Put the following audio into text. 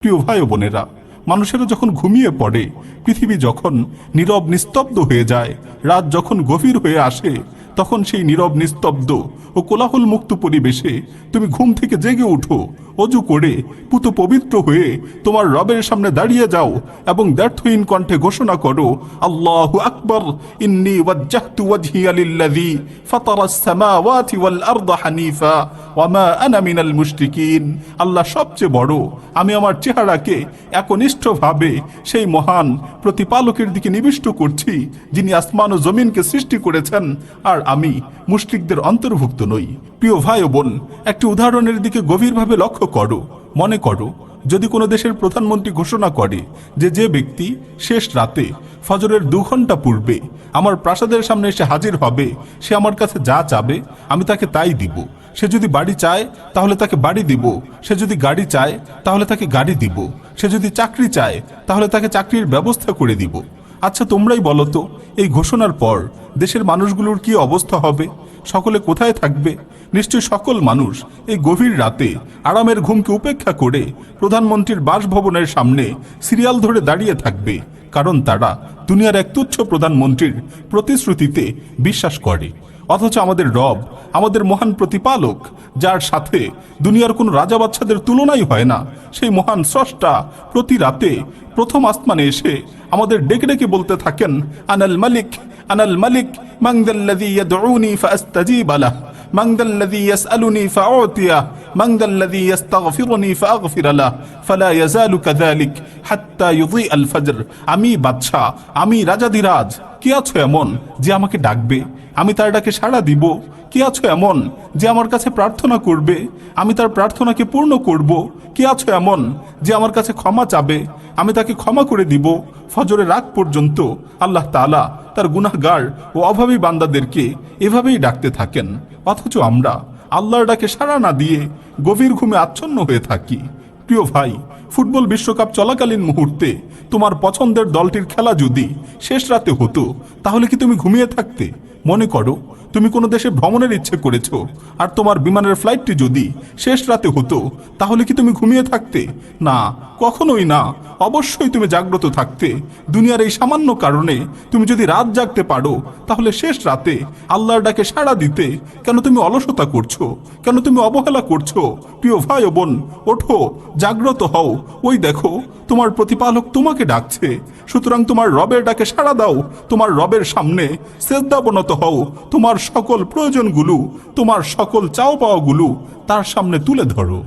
প্রিয় ভাই ও বোনেরা, মানুষেরা যখন ঘুমিয়ে পড়ে, পৃথিবী যখন নীরব নিস্তব্ধ হয়ে যায়, রাত যখন গভীর হয়ে আসে, তখন সেই নীরব নিস্তব্ধ ও কোলাহল মুক্ত পরিবেশে তুমি ঘুম থেকে জেগে উঠো, অজু করে পুত পবিত্র হয়ে তোমার রবের সামনে দাঁড়িয়ে যাও এবং ব্যর্থহীন কণ্ঠে ঘোষণা করো, আল্লাহু আকবার, ইন্নী ওয়াজ্জাহতু ওয়াজহিয়া লিল্লাযী ফাতারাস সামাওয়াতি ওয়াল আরদা হানিফা ওয়া মা আনা মিনাল মুশরিকিন। আল্লাহ সবচেয়ে বড়, আমি আমার চেহারাকে একনিষ্ঠভাবে সেই মহান প্রতিপালকের দিকে নিবিষ্ট করছি যিনি আসমান ও জমিনকে সৃষ্টি করেছেন, আর আমি মুশরিকদের অন্তর্ভুক্ত নই। প্রিয় ভাই ও বোন, একটি উদাহরণের দিকে গভীরভাবে লক্ষ্য করো। মনে করো, যদি কোনো দেশের প্রধানমন্ত্রী ঘোষণা করে যে ব্যক্তি শেষ রাতে ফজরের 2 ঘন্টা পূর্বে আমার প্রাসাদের সামনে এসে হাজির হবে, সে আমার কাছে যা চাবে আমি তাকে তাই দিব। সে যদি বাড়ি চায় তাহলে তাকে বাড়ি দিব, সে যদি গাড়ি চায় তাহলে তাকে গাড়ি দিব, সে যদি চাকরি চায় তাহলে তাকে চাকরির ব্যবস্থা করে দিব। আচ্ছা, তোমরাই বলো তো, এই ঘোষণার পর দেশের মানুষগুলোর কি অবস্থা হবে? সকলে কোথায় থাকবে? নিশ্চয় সকল মানুষ এই গভীর রাতে আরামের ঘুমকে উপেক্ষা করে প্রধানমন্ত্রীর বাসভবনের সামনে সিরিয়াল ধরে দাঁড়িয়ে থাকবে, কারণ তারা দুনিয়ার এক তুচ্ছ প্রধানমন্ত্রীর প্রতিশ্রুতিতে বিশ্বাস করে। অথচ আমাদের রব, আমাদের মহান প্রতিপালক, যার সাথে দুনিয়ার কোনো রাজা বাচ্চাদের তুলনাই হয় না, সেই মহান স্রষ্টা প্রতি রাতে প্রথম আসমানে এসে আমাদের ডেকে ডেকে বলতে থাকেন, আনাল মালিক, আনাল মালিক, মান যাল্লাযী ইয়াদউনি ফাআস্তাজিব লাহ, মান যাল্লাযী ইয়াসআলুনি ফাউতিয়া, মান যাল্লাযী ইস্তাগফিরুনি ফাআগফির লাহ, ফালা ইয়াজালু কাযালিক হাত্তা ইউযিআল ফজর। আমি বাদশা, আমি রাজাধিরাজ, কি আছো এমন যে আমাকে ডাকবে, আমি তার ডাকে সাড়া দিব? কি আছো এমন যে আমার কাছে প্রার্থনা করবে, আমি তার প্রার্থনাকে পূর্ণ করব? কি আছো এমন যে আমার কাছে ক্ষমা চাবে, আমি তাকে ক্ষমা করে দিব? ফজরের রাত পর্যন্ত আল্লাহ তাআলা তার গুনাহগার ও অভাবী বান্দাদেরকে এভাবেই ডাকতে থাকেন, অথচ আমরা আল্লাহর ডাকে সাড়া না দিয়ে গভীর ঘুমে আচ্ছন্ন হয়ে থাকি। প্রিয় ভাই, ফুটবল বিশ্বকাপ চলাকালীন মুহূর্তে তোমার পছন্দের দলটির খেলা যদি শেষ রাতে হতো, তাহলে কি তুমি ঘুমিয়ে থাকতে? মনে করো, তুমি কোনো দেশে ভ্রমণের ইচ্ছে করেছো, আর তোমার বিমানের ফ্লাইটটি যদি শেষ রাতে হতো, তাহলে কি তুমি ঘুমিয়ে থাকতে? না, কখনোই না। অবশ্যই তুমি জাগ্রত থাকতে। দুনিয়ার এই সামান্য কারণে তুমি যদি রাত জাগতে পারো, তাহলে শেষ রাতে আল্লাহর ডাকে সাড়া দিতে কেন তুমি অলসতা করছো? কেন তুমি অবহেলা করছো? প্রিয় ভাই ও বোন, ওঠো, জাগ্রত হও। ওই দেখো, তোমার প্রতিপালক তোমাকে ডাকছে। সুতরাং তোমার রবের ডাকে সাড়া দাও, তোমার রবের সামনে সেজদাবনত হও, তোমার সকল প্রয়োজনগুলো, তোমার সকল চাও পাওয়াগুলো তার সামনে তুলে ধরো।